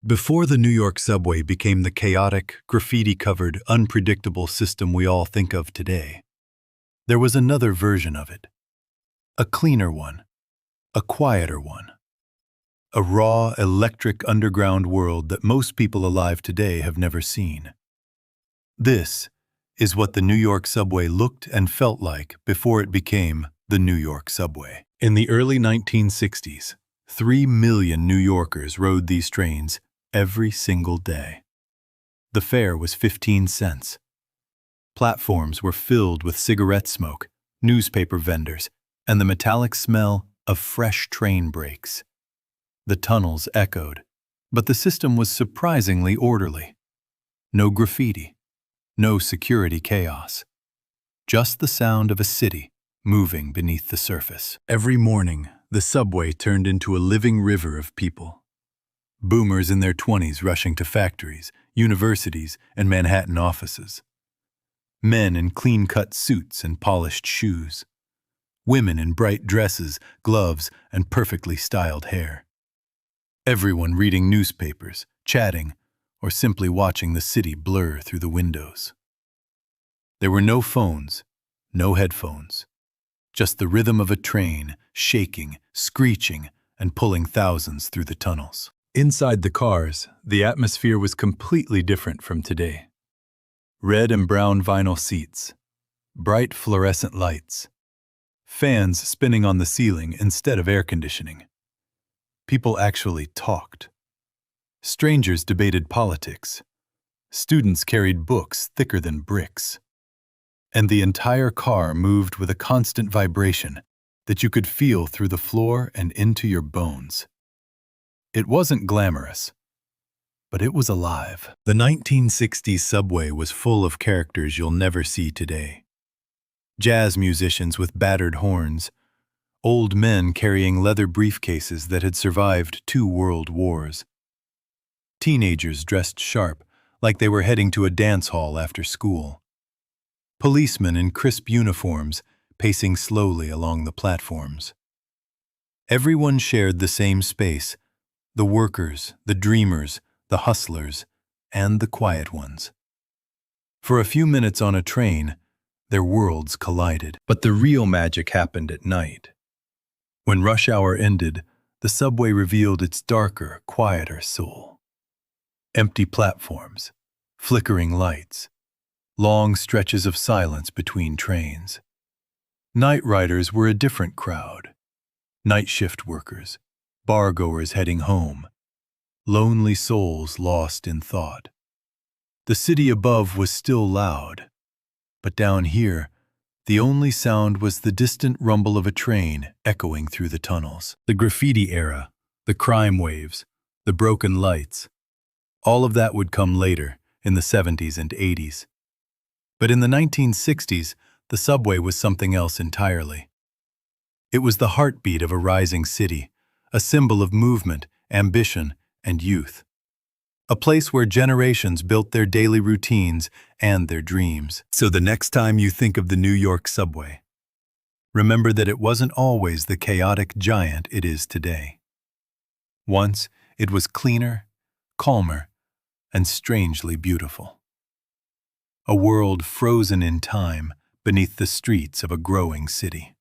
Before the New York Subway became the chaotic, graffiti-covered, unpredictable system we all think of today, there was another version of it. A cleaner one, a quieter one. A raw, electric underground world that most people alive today have never seen. This is what the New York Subway looked and felt like before it became the New York Subway. In the early 1960s, 3 million New Yorkers rode these trains every single day. The fare was 15 cents. Platforms were filled with cigarette smoke, newspaper vendors, and the metallic smell of fresh train brakes. The tunnels echoed, but the system was surprisingly orderly. No graffiti, no security chaos. Just the sound of a city moving beneath the surface. Every morning, the subway turned into a living river of people. Boomers in their 20s rushing to factories, universities, and Manhattan offices. Men in clean-cut suits and polished shoes. Women in bright dresses, gloves, and perfectly styled hair. Everyone reading newspapers, chatting, or simply watching the city blur through the windows. There were no phones, no headphones. Just the rhythm of a train, shaking, screeching, and pulling thousands through the tunnels. Inside the cars, the atmosphere was completely different from today. Red and brown vinyl seats, bright fluorescent lights, fans spinning on the ceiling instead of air conditioning. People actually talked. Strangers debated politics. Students carried books thicker than bricks. And the entire car moved with a constant vibration that you could feel through the floor and into your bones. It wasn't glamorous, but it was alive. The 1960s subway was full of characters you'll never see today. Jazz musicians with battered horns, old men carrying leather briefcases that had survived 2 world wars. Teenagers dressed sharp, like they were heading to a dance hall after school. Policemen in crisp uniforms pacing slowly along the platforms. Everyone shared the same space, the workers, the dreamers, the hustlers, and the quiet ones. For a few minutes on a train, their worlds collided. But the real magic happened at night. When rush hour ended, the subway revealed its darker, quieter soul. Empty platforms, flickering lights, long stretches of silence between trains. Night riders were a different crowd. Night shift workers, bar-goers heading home, lonely souls lost in thought. The city above was still loud, but down here, the only sound was the distant rumble of a train echoing through the tunnels. The graffiti era, the crime waves, the broken lights, all of that would come later, in the 70s and 80s. But in the 1960s, the subway was something else entirely. It was the heartbeat of a rising city, a symbol of movement, ambition, and youth. A place where generations built their daily routines and their dreams. So the next time you think of the New York subway, remember that it wasn't always the chaotic giant it is today. Once, it was cleaner, calmer, and strangely beautiful. A world frozen in time beneath the streets of a growing city.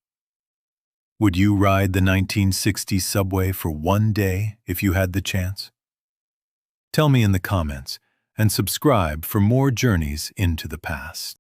Would you ride the 1960s subway for one day if you had the chance? Tell me in the comments and subscribe for more journeys into the past.